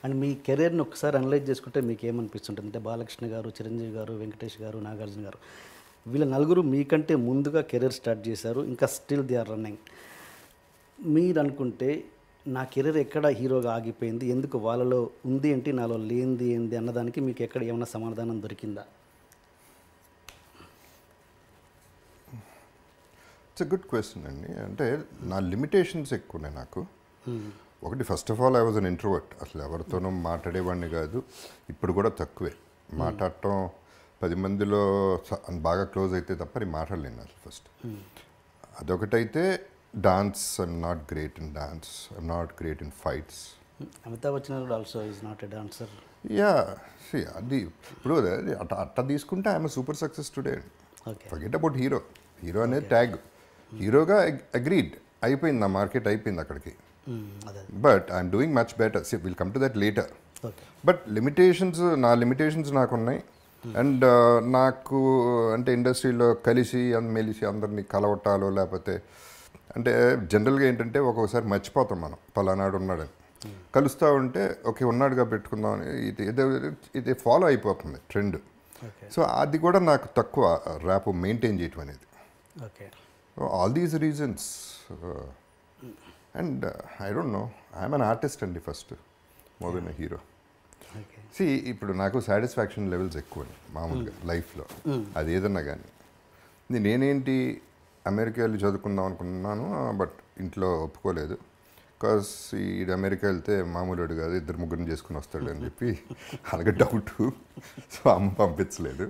And మీ కెరీర్ని ఒకసారి analyse చేసుకుంటే మీకు ఏమనిపిస్తుంటుంది? అంటే బాలకృష్ణ గారు, చిరంజీవి గారు, వెంకటేష్ గారు, నాగార్జున గారు వీళ్ళ నలుగురు మీకంటే ముందుగా కెరీర్ స్టార్ట్ చేశారు. ఇంకా స్టిల్ దే ఆర్ రన్నింగ్. మీరు అనుకుంటే నా కెరీర్ ఎక్కడ హీరోగా ఆగిపోయింది, ఎందుకు వాళ్ళలో ఉంది ఏంటి, నాలో లేనిది ఏంటి అన్నదానికి మీకు ఎక్కడ ఏమైనా సమాధానం దొరికిందా? ఇట్స్ ఎ గుడ్ క్వశ్చన్ అండి. అంటే నా లిమిటేషన్స్ ఎక్కువనే నాకు. ఒకటి, first of all I was an introvert. అసలు ఎవరితోనూ మాట్లాడేవాడిని కాదు. ఇప్పుడు కూడా తక్కువే మాట్లాడటం. 10 మందిలో బాగా క్లోజ్ అయితే తప్ప నేను మాట్లాడలేను అసలు ఫస్ట్. అదొకటైతే dance, I'm not great in dance, I'm not great in fights. Amitabh Bachchan కూడా also is not a dancer. Yeah, అది ఇప్పుడు అట్లా తీసుకుంటే I'm super success today. Forget about hero. Hero అనేది ట్యాగ్. హీరోగా అగ్రీడ్ అయిపోయింది, నా మార్కెట్ అయిపోయింది అక్కడికి. But I'm doing much better. Will come to that later. But నా లిమిటేషన్స్ నాకున్నాయి. అండ్ నాకు అంటే ఇండస్ట్రీలో కలిసి మెలిసి అందరినీ కలవటాలో లేకపోతే అంటే జనరల్గా ఏంటంటే ఒక్కొక్కసారి మర్చిపోతాం మనం, పలానాడు ఉన్నాడని. కలుస్తూ ఉంటే ఓకే ఉన్నాడుగా పెట్టుకుందామని ఇది ఫాలో అయిపోతుంది ట్రెండ్. సో అది కూడా నాకు తక్కువ ర్యాప్ మెయింటైన్ చేయటం అనేది. All these reasons. And I don't know, I'm an artist అండి first, more than a hero. ఇప్పుడు నాకు సాటిస్ఫాక్షన్ లెవెల్స్ ఎక్కువ మామూలుగా లైఫ్లో, అది ఏదన్నా కానీ. నేనేంటి అమెరికా వెళ్ళి చదువుకుందాం అనుకున్నాను, బట్ ఇంట్లో ఒప్పుకోలేదు. బికాస్ ఈ అమెరికా వెళ్తే మామూలుడు కాదు, 2-3 చేసుకుని వస్తాడు అని చెప్పి అలాగే డౌట్. సో అమ్మ పంపించలేదు.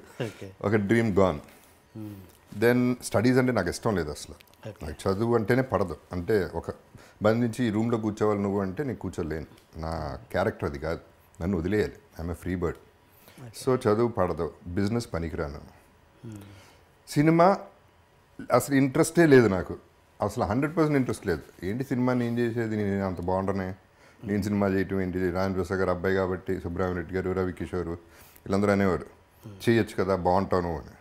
ఒక డ్రీమ్ గాన్. దెన్ స్టడీస్ అంటే నాకు ఇష్టం లేదు అసలు. నాకు చదువు అంటేనే పడదు. అంటే ఒక బంధించి ఈ రూమ్లో కూర్చోవాలి నువ్వు అంటే నేను కూర్చోలేను. నా క్యారెక్టర్ అది కాదు, నన్ను వదిలేయాలి. I'm a free bird. So చదువు పడదు, బిజినెస్ పనికిరాను. సినిమా అసలు ఇంట్రెస్టే లేదు నాకు, అసలు 100% ఇంట్రెస్ట్ లేదు. ఏంటి సినిమా నేను చేసేది, నేను అంత బాగుండనే, నేను సినిమా చేయటం ఏంటి, రాజేంద్ర ప్రసాద్ గారు అబ్బాయి కాబట్టి, సుబ్రహ్మణ్య రెడ్డి గారు, రవి కిషోర్ వీళ్ళందరూ అనేవారు చేయొచ్చు కదా బాగుంటాను అని.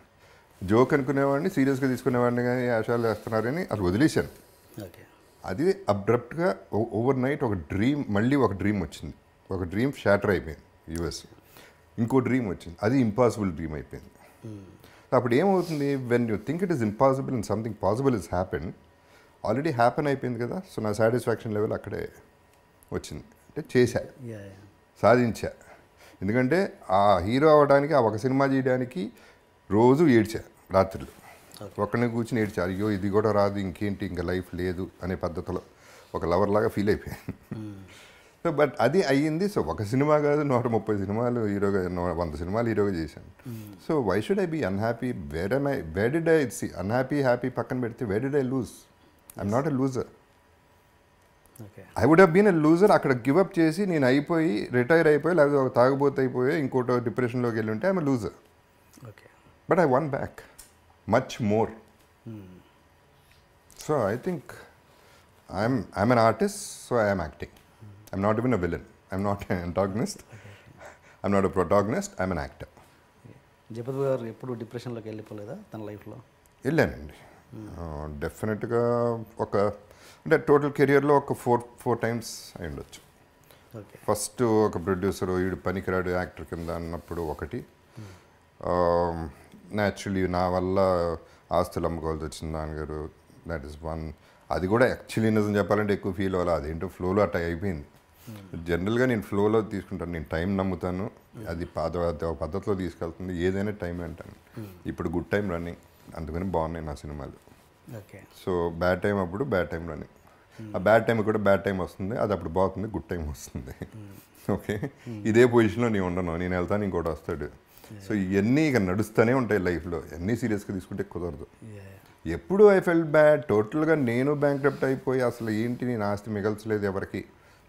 జోక్ అనుకునేవాడిని, సీరియస్గా తీసుకునేవాడిని, కానీ ఆశాలు వేస్తున్నారని అసలు వదిలేశాను. అది అబ్రప్ట్గా ఓవర్ నైట్ ఒక డ్రీమ్, మళ్ళీ ఒక డ్రీమ్ వచ్చింది. ఒక డ్రీమ్ షాటర్ అయిపోయింది యూఎస్. ఇంకో డ్రీమ్ వచ్చింది, అది ఇంపాసిబుల్ డ్రీమ్ అయిపోయింది. అప్పుడు ఏమవుతుంది, when you think it is impossible and something possible is happen, already happen అయిపోయింది కదా. సో నా సాటిస్ఫాక్షన్ లెవెల్ అక్కడే వచ్చింది. అంటే చేశా, సాధించా. ఎందుకంటే ఆ హీరో అవ్వడానికి, ఆ ఒక సినిమా చేయడానికి రోజు ఏడ్చా రాత్రులు. ఒక్కడిని కూర్చుని ఏడ్చా, అయ్యో ఇది కూడా రాదు, ఇంకేంటి ఇంకా లైఫ్ లేదు అనే పద్ధతిలో ఒక లవర్ లాగా ఫీల్ అయిపోయాను. సో బట్ అది అయ్యింది. సో ఒక సినిమా కాదు, 130 సినిమాలు హీరోగా, 100 సినిమాలు హీరోగా చేశాను. So why should I be unhappy? Where did I see unhappy, happy పక్కన పెడితే where did I lose? I'm not a loser. I would have been a loser. అక్కడ గివప్ చేసి నేను అయిపోయి రిటైర్ అయిపోయి, లేకపోతే ఒక తాగుబోతు అయిపోయి ఇంకోటి డిప్రెషన్లోకి వెళ్ళి ఉంటే I'm a loser. But I one back much more. So I think I'm an artist, so I'm acting. I'm not even a villain. I'm not an antagonist. I'm not a protagonist. I'm an actor. Jagapathi గారు ఎప్పుడు డిప్రెషన్లోకి వెళ్ళిపోలేదా తన లైఫ్లో? వెళ్ళానండి డెఫినెట్గా. అంటే total కెరియర్లో ఒక ఫోర్ టైమ్స్ అయి ఉండొచ్చు. ఫస్ట్ ఒక ప్రొడ్యూసర్ వీడు పనికిరాడు యాక్టర్ కింద అన్నప్పుడు ఒకటి. న్యాచురలీ నా వల్ల ఆస్తులు అమ్ముకోవాల్సి వచ్చింది నాన్నగారు, దాట్ ఈస్ వన్. అది కూడా యాక్చువల్లీ నిజం చెప్పాలంటే ఎక్కువ ఫీల్ అవ్వాలి, అదేంటో ఫ్లోలో అట్లా అయిపోయింది. జనరల్గా నేను ఫ్లోలో తీసుకుంటాను, నేను టైం నమ్ముతాను, అది పద్ధతిలో తీసుకెళ్తుంది, ఏదైనా టైం అంటాను. ఇప్పుడు గుడ్ టైం రన్నింగ్, అందుకని బాగున్నాయి నా సినిమాలు. సో బ్యాడ్ టైం అప్పుడు బ్యాడ్ టైం రన్నింగ్, ఆ బ్యాడ్ టైం కూడా బ్యాడ్ టైం వస్తుంది, అది అప్పుడు బాగుంది, గుడ్ టైం వస్తుంది. ఓకే, ఇదే పొజిషన్లో నేను ఉండను, నేను వెళ్తాను ఇంకోటి వస్తాడు. సో ఇవన్నీ ఇక నడుస్తూనే ఉంటాయి లైఫ్లో. అన్నీ సీరియస్గా తీసుకుంటే కుదరదు. ఎప్పుడు ఐ ఫెల్ట్ బ్యాడ్, టోటల్గా నేను బ్యాంక్రప్ట్ అయిపోయి అసలు ఏంటి నేను ఆస్తి మిగల్చలేదు ఎవరికి,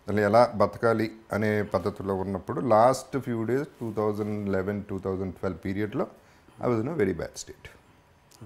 అసలు ఎలా బతకాలి అనే పద్ధతిలో ఉన్నప్పుడు లాస్ట్ ఫ్యూ డేస్ 2011-2012 పీరియడ్లో I was in a very bad state.